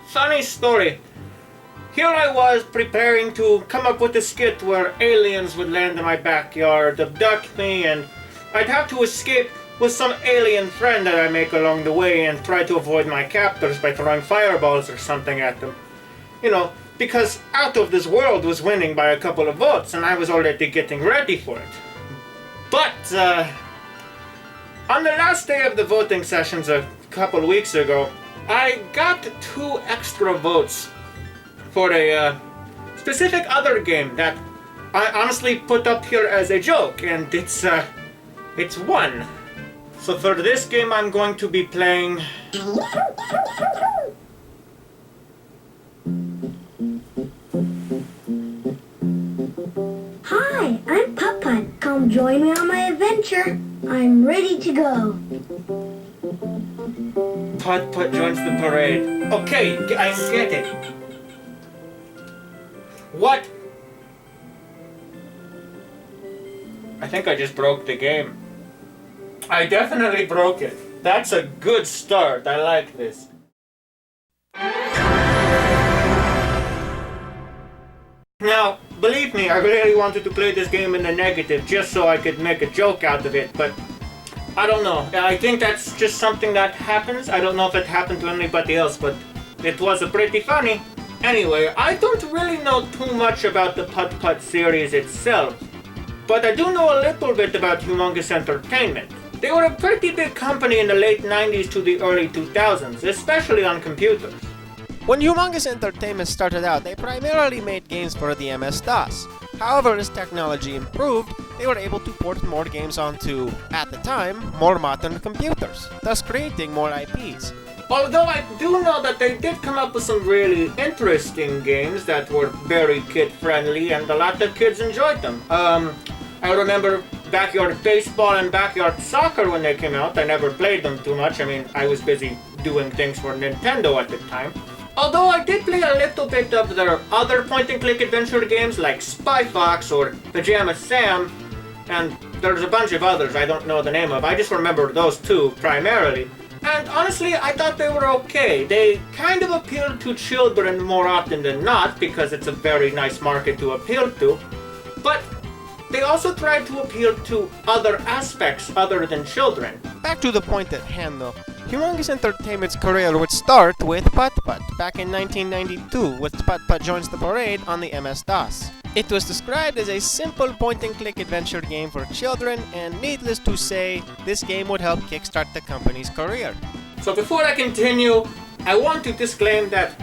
Funny story. Here I was preparing to come up with a skit where aliens would land in my backyard, abduct me, and I'd have to escape with some alien friend that I make along the way and try to avoid my captors by throwing fireballs or something at them. You know, because Out of This World was winning by a couple of votes and I was already getting ready for it. But, on the last day of the voting sessions a couple weeks ago, I got 2 extra votes for a specific other game that I honestly put up here as a joke, and it's won. So for this game I'm going to be playing... Hi, I'm Putt-Putt. Come join me on my adventure. I'm ready to go. Putt-Putt joins the parade. Okay, I get it. What? I think I just broke the game. I definitely broke it. That's a good start. I like this. Now, believe me, I really wanted to play this game in the negative just so I could make a joke out of it, but I don't know. I think that's just something that happens. I don't know if it happened to anybody else, but it was pretty funny. Anyway, I don't really know too much about the Putt-Putt series itself, but I do know a little bit about Humongous Entertainment. They were a pretty big company in the late 90s to the early 2000s, especially on computers. When Humongous Entertainment started out, they primarily made games for the MS-DOS. However, as technology improved, they were able to port more games onto, at the time, more modern computers, thus creating more IPs. Although I do know that they did come up with some really interesting games that were very kid-friendly and a lot of kids enjoyed them. I remember Backyard Baseball and Backyard Soccer when they came out. I never played them too much. I mean, I was busy doing things for Nintendo at the time. Although I did play a little bit of their other point-and-click adventure games like Spy Fox or Pajama Sam, and there's a bunch of others I don't know the name of. I just remember those 2 primarily. And honestly, I thought they were okay. They kind of appealed to children more often than not because it's a very nice market to appeal to. But they also tried to appeal to other aspects other than children. Back to the point at hand though, Humongous Entertainment's career would start with Putt-Putt back in 1992 with Putt-Putt Joins the Parade on the MS-DOS. It was described as a simple point-and-click adventure game for children, and needless to say, this game would help kickstart the company's career. So before I continue, I want to disclaim that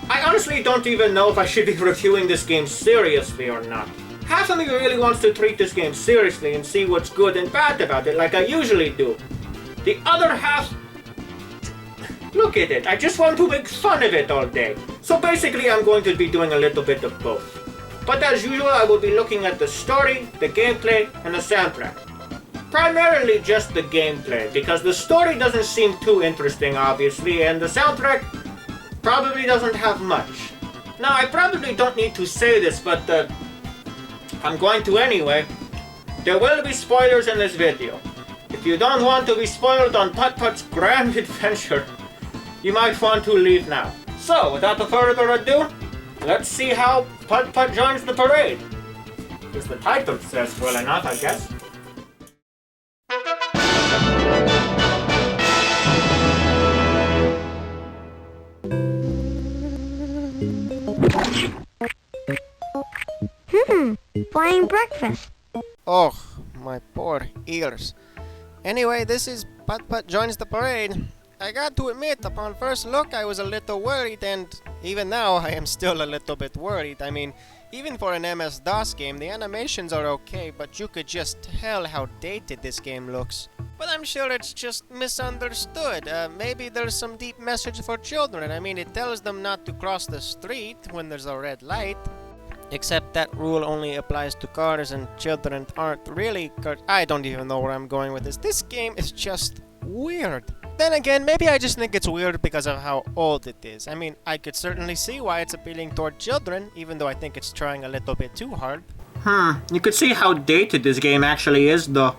I honestly don't even know if I should be reviewing this game seriously or not. Half of me really wants to treat this game seriously and see what's good and bad about it like I usually do. The other half... Look at it, I just want to make fun of it all day. So basically I'm going to be doing a little bit of both. But as usual, I will be looking at the story, the gameplay, and the soundtrack. Primarily just the gameplay, because the story doesn't seem too interesting obviously, and the soundtrack probably doesn't have much. Now I probably don't need to say this, but I'm going to anyway. There will be spoilers in this video. If you don't want to be spoiled on Putt-Putt's grand adventure, you might want to leave now. So, without further ado, let's see how Putt-Putt joins the parade. As the title says well enough, I guess. Buying breakfast. Oh, my poor ears. Anyway, this is Putt-Putt Joins the Parade. I got to admit, upon first look, I was a little worried, and even now, I am still a little bit worried. I mean, even for an MS-DOS game, the animations are okay, but you could just tell how dated this game looks. But I'm sure it's just misunderstood. Maybe there's some deep message for children. I mean, it tells them not to cross the street when there's a red light. Except that rule only applies to cars and children aren't really cars. I don't even know where I'm going with this. This game is just weird. Then again, maybe I just think it's weird because of how old it is. I mean, I could certainly see why it's appealing toward children, even though I think it's trying a little bit too hard. You could see how dated this game actually is, though.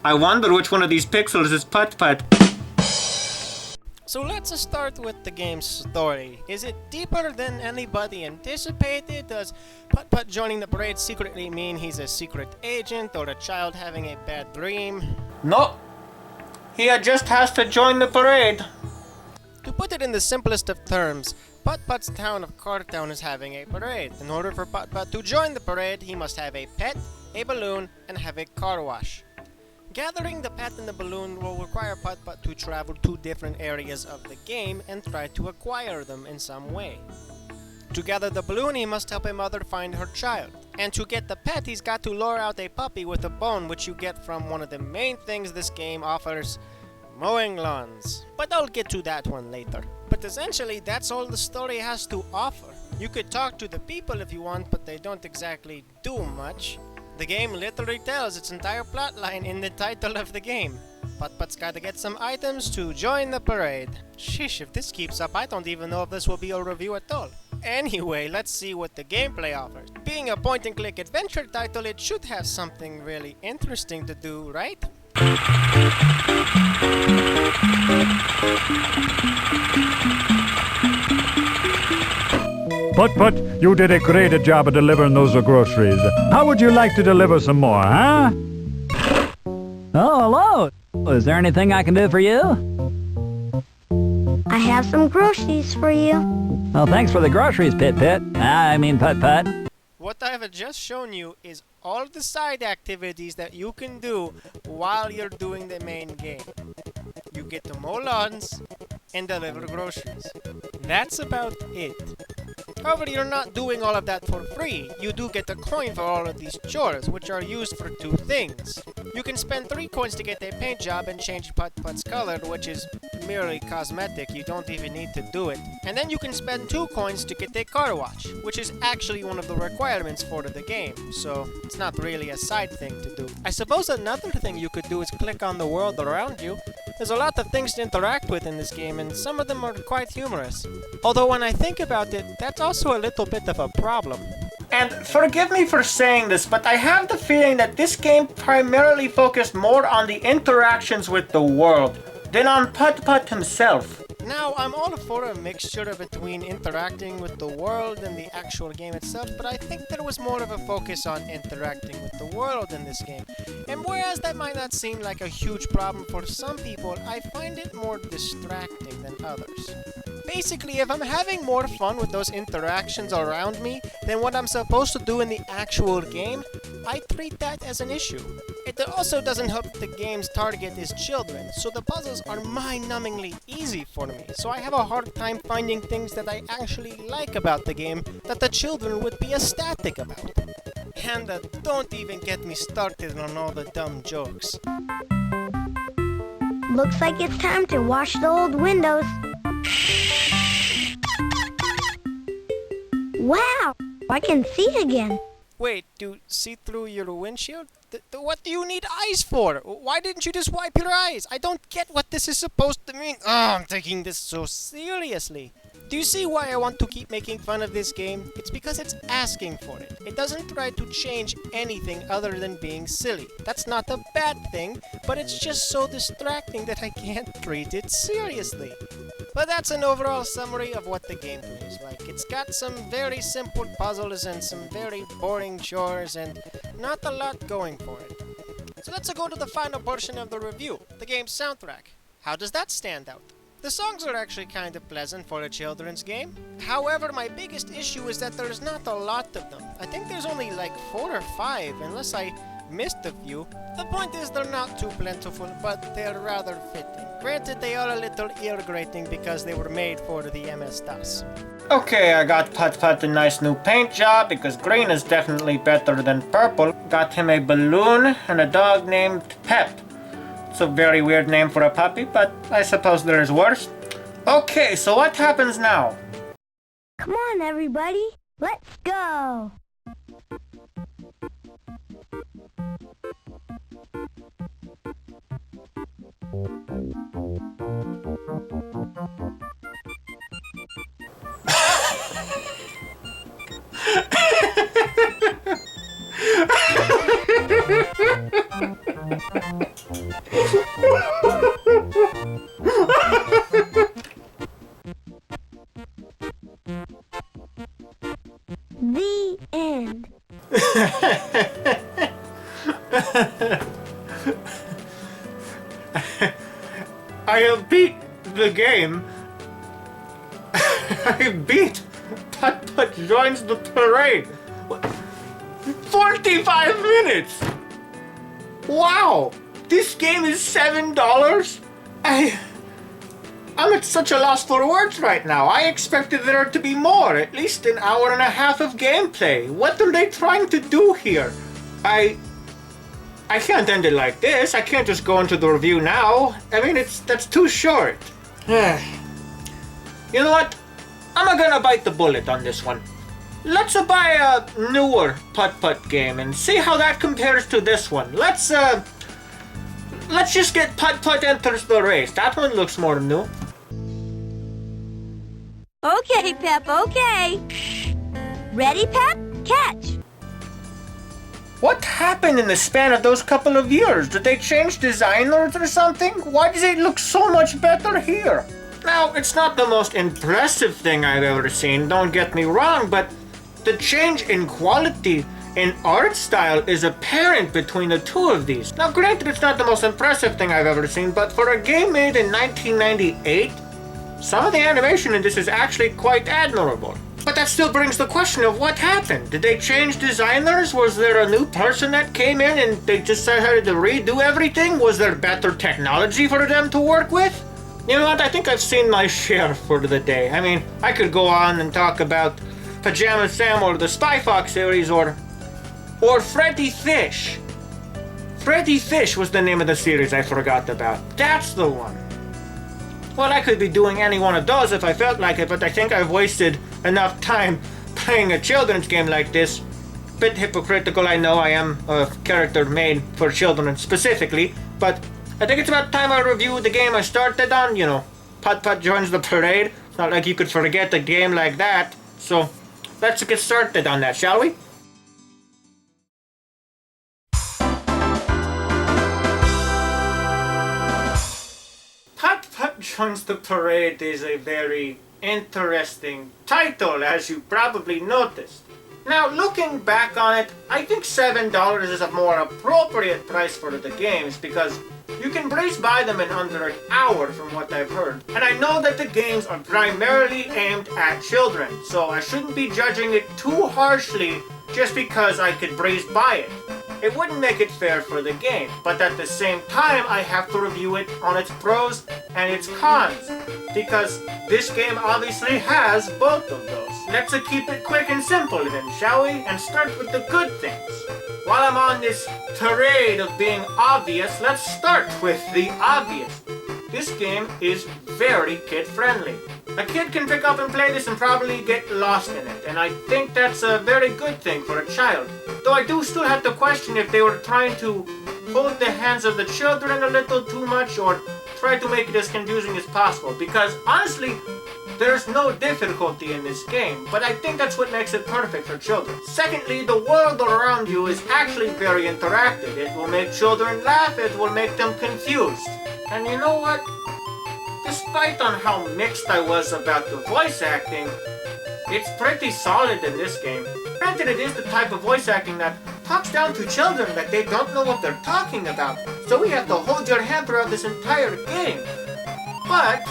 I wonder which one of these pixels is Putt-Putt. So let's start with the game's story. Is it deeper than anybody anticipated? Does Putt-Putt joining the parade secretly mean he's a secret agent or a child having a bad dream? No. He just has to join the parade. To put it in the simplest of terms, Putt-Putt's town of Cartown is having a parade. In order for Putt-Putt to join the parade, he must have a pet, a balloon, and have a car wash. Gathering the pet and the balloon will require Putt-Putt to travel to different areas of the game and try to acquire them in some way. To gather the balloon, he must help a mother find her child. And to get the pet, he's got to lure out a puppy with a bone, which you get from one of the main things this game offers, mowing lawns. But I'll get to that one later. But essentially, that's all the story has to offer. You could talk to the people if you want, but they don't exactly do much. The game literally tells its entire plotline in the title of the game. Putt-Putt's gotta get some items to join the parade. Sheesh, if this keeps up, I don't even know if this will be a review at all. Anyway, let's see what the gameplay offers. Being a point-and-click adventure title, it should have something really interesting to do, right? Putt-Putt, you did a great job of delivering those groceries. How would you like to deliver some more, huh? Oh, hello. Is there anything I can do for you? I have some groceries for you. Well, thanks for the groceries, I mean Putt-Putt. What I have just shown you is all the side activities that you can do while you're doing the main game. You get to mow lawns and deliver groceries. That's about it. However, you're not doing all of that for free. You do get a coin for all of these chores, which are used for two things. You can spend 3 coins to get a paint job and change Putt-Putt's color, which is merely cosmetic. You don't even need to do it. And then you can spend 2 coins to get a car wash, which is actually one of the requirements for the game, so it's not really a side thing to do. I suppose another thing you could do is click on the world around you. There's a lot of things to interact with in this game, and some of them are quite humorous. Although when I think about it, that's also a little bit of a problem. And forgive me for saying this, but I have the feeling that this game primarily focused more on the interactions with the world than on Putt-Putt himself. Now, I'm all for a mixture between interacting with the world and the actual game itself, but I think there was more of a focus on interacting with the world in this game. And whereas that might not seem like a huge problem for some people, I find it more distracting than others. Basically, if I'm having more fun with those interactions around me than what I'm supposed to do in the actual game, I treat that as an issue. It also doesn't help the game's target is children, so the puzzles are mind-numbingly easy for me, so I have a hard time finding things that I actually like about the game that the children would be ecstatic about. And don't even get me started on all the dumb jokes. Looks like it's time to wash the old windows. Wow, I can see again. Wait, to see through your windshield? What do you need eyes for? Why didn't you just wipe your eyes? I don't get what this is supposed to mean. Oh, I'm taking this so seriously. Do you see why I want to keep making fun of this game? It's because it's asking for it. It doesn't try to change anything other than being silly. That's not a bad thing, but it's just so distracting that I can't treat it seriously. But that's an overall summary of what the gameplay is like. It's got some very simple puzzles and some very boring chores and not a lot going for it. So let's go to the final portion of the review, the game's soundtrack. How does that stand out? The songs are actually kind of pleasant for a children's game. However, my biggest issue is that there's not a lot of them. I think there's only like 4 or 5, unless I missed a few. The point is they're not too plentiful, but they're rather fitting. Granted, they are a little ear-grating because they were made for the MS-DOS. Okay, I got Putt-Putt a nice new paint job because green is definitely better than purple. Got him a balloon and a dog named Pep. It's a very weird name for a puppy, but I suppose there's worse. Okay, so what happens now? Come on, everybody. Let's go. I have beat the game. I beat Putt-Putt Joins the Parade. 45 minutes! Wow! This game is $7? I'm at such a loss for words right now. I expected there to be more, at least an hour and a half of gameplay. What are they trying to do here? I can't end it like this. I can't just go into the review now. I mean, that's too short. You know what? I'm gonna bite the bullet on this one. Let's buy a newer Putt-Putt game and see how that compares to this one. Let's just get Putt-Putt Enters the Race. That one looks more new. Okay, Pep, okay. Ready, Pep? Catch. What happened in the span of those couple of years? Did they change designers or something? Why does it look so much better here? Now, it's not the most impressive thing I've ever seen, don't get me wrong, but the change in quality and art style is apparent between the two of these. Now, granted, it's not the most impressive thing I've ever seen, but for a game made in 1998, some of the animation in this is actually quite admirable. But that still brings the question of what happened. Did they change designers? Was there a new person that came in and they just decided to redo everything? Was there better technology for them to work with? You know what? I think I've seen my share for the day. I mean, I could go on and talk about Pajama Sam or the Spy Fox series or Freddy Fish. Freddy Fish was the name of the series I forgot about. That's the one. Well, I could be doing any one of those if I felt like it, but I think I've wasted enough time playing a children's game like this. Bit hypocritical, I know. I am a character made for children specifically, but I think it's about time I review the game I started on, you know, Putt-Putt Joins the Parade. It's not like you could forget a game like that, so let's get started on that, shall we? Putt-Putt Joins the Parade is a very interesting title, as you probably noticed. Now, looking back on it, I think $7 is a more appropriate price for the games because you can breeze by them in under an hour from what I've heard. And I know that the games are primarily aimed at children, so I shouldn't be judging it too harshly just because I could breeze by it. It wouldn't make it fair for the game, but at the same time I have to review it on its pros and its cons, because this game obviously has both of those. Let's keep it quick and simple then, shall we? And start with the good things. While I'm on this tirade of being obvious, let's start with the obvious. This game is very kid-friendly. A kid can pick up and play this and probably get lost in it, and I think that's a very good thing for a child. Though I do still have to question if they were trying to hold the hands of the children a little too much or try to make it as confusing as possible, because honestly, there's no difficulty in this game, but I think that's what makes it perfect for children. Secondly, the world around you is actually very interactive. It will make children laugh, it will make them confused. And you know what? Despite on how mixed I was about the voice acting, it's pretty solid in this game. Granted, it is the type of voice acting that talks down to children that they don't know what they're talking about, so we have to hold your hand throughout this entire game. But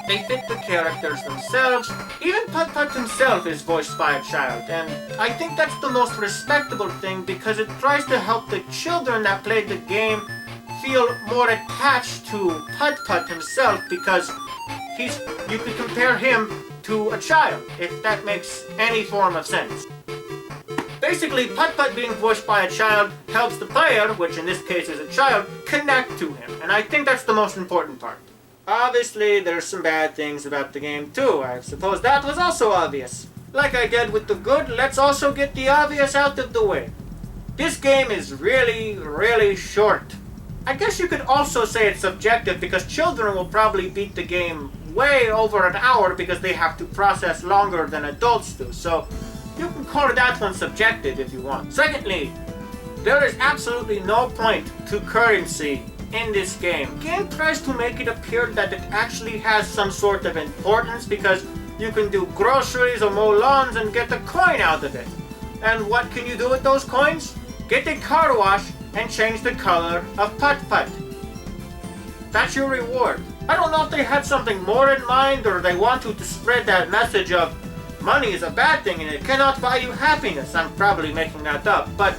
they fit the characters themselves. Even Putt-Putt himself is voiced by a child, and I think that's the most respectable thing because it tries to help the children that played the game feel more attached to Putt-Putt himself because you could compare him to a child, if that makes any form of sense. Basically, Putt-Putt being voiced by a child helps the player, which in this case is a child, connect to him, and I think that's the most important part. Obviously, there's some bad things about the game too. I suppose that was also obvious. Like I did with the good, let's also get the obvious out of the way. This game is really, really short. I guess you could also say it's subjective because children will probably beat the game way over an hour because they have to process longer than adults do. So you can call that one subjective if you want. Secondly, there is absolutely no point to currency in this game. The game tries to make it appear that it actually has some sort of importance because you can do groceries or mow lawns and get a coin out of it. And what can you do with those coins? Get a car wash and change the color of Putt-Putt. That's your reward. I don't know if they had something more in mind or they wanted to spread that message of money is a bad thing and it cannot buy you happiness. I'm probably making that up, but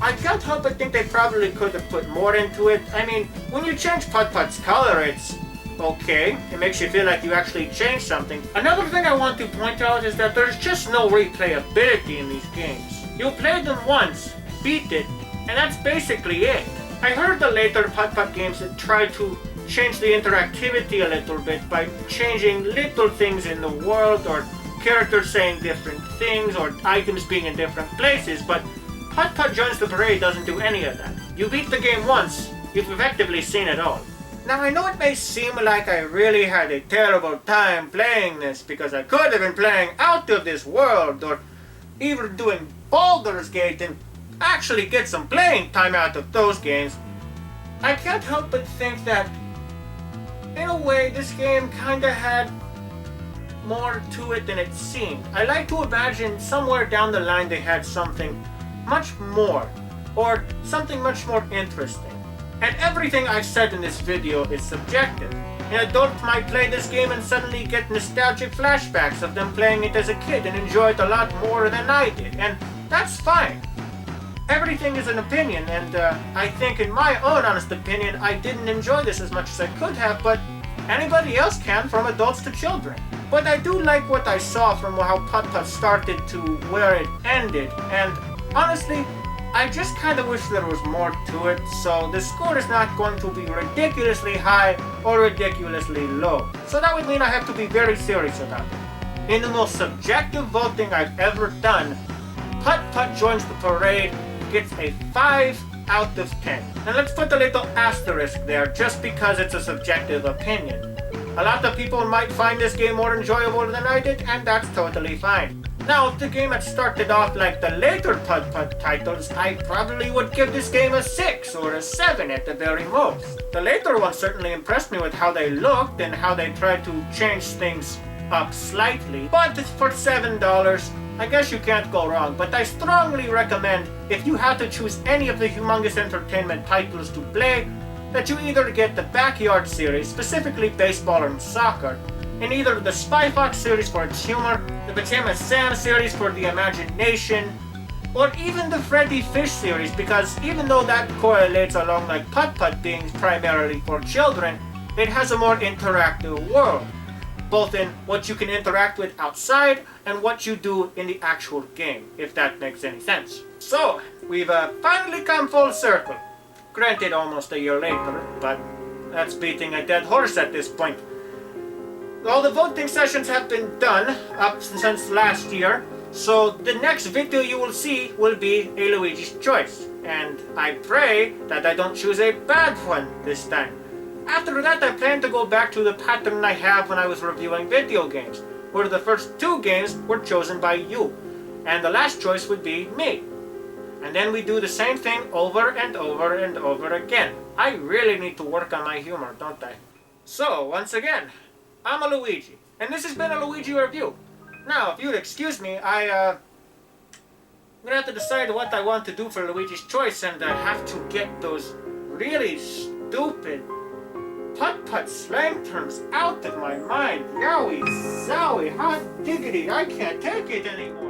I can't help but think they probably could have put more into it. I mean, when you change Putt-Putt's color, it's okay. It makes you feel like you actually changed something. Another thing I want to point out is that there's just no replayability in these games. You play them once, beat it, and that's basically it. I heard the later Putt-Putt games that try to change the interactivity a little bit by changing little things in the world or characters saying different things or items being in different places, but Putt-Putt Joins the Parade doesn't do any of that. You beat the game once, you've effectively seen it all. Now I know it may seem like I really had a terrible time playing this because I could have been playing Out of This World or even doing Baldur's Gate and actually get some playing time out of those games. I can't help but think that in a way this game kinda had more to it than it seemed. I like to imagine somewhere down the line they had something much more or something much more interesting. And everything I've said in this video is subjective. An adult might play this game and suddenly get nostalgic flashbacks of them playing it as a kid and enjoy it a lot more than I did, and that's fine. Everything is an opinion, and I think in my own honest opinion, I didn't enjoy this as much as I could have, but anybody else can, from adults to children. But I do like what I saw from how Putt-Putt started to where it ended, and honestly, I just kind of wish there was more to it, so the score is not going to be ridiculously high or ridiculously low. So that would mean I have to be very serious about it. In the most subjective voting I've ever done, Putt-Putt Joins the Parade gets a 5 out of 10. And let's put a little asterisk there just because it's a subjective opinion. A lot of people might find this game more enjoyable than I did, and that's totally fine. Now, if the game had started off like the later Putt-Putt titles, I probably would give this game a 6 or a 7 at the very most. The later ones certainly impressed me with how they looked and how they tried to change things up slightly. But for $7, I guess you can't go wrong. But I strongly recommend, if you had to choose any of the Humongous Entertainment titles to play, that you either get the Backyard series, specifically baseball and soccer, and either the Spy Fox series for its humor, the Pajama Sam series for the imagination, or even the Freddy Fish series, because even though that correlates along like Putt-Putt being primarily for children, it has a more interactive world, both in what you can interact with outside and what you do in the actual game, if that makes any sense. So, we've finally come full circle. Granted, almost a year later, but that's beating a dead horse at this point. All the voting sessions have been done up since last year, so the next video you will see will be a Luigi's Choice, and I pray that I don't choose a bad one this time. After that, I plan to go back to the pattern I have when I was reviewing video games, where the first 2 games were chosen by you, and the last choice would be me. And then we do the same thing over and over and over again. I really need to work on my humor, don't I? So, once again, I'm a Luigi, and this has been a Luigi review. Now, if you'd excuse me, I'm gonna have to decide what I want to do for Luigi's Choice, and I have to get those really stupid Putt-Putt slang terms out of my mind. Yowie, zowie, hot diggity, I can't take it anymore.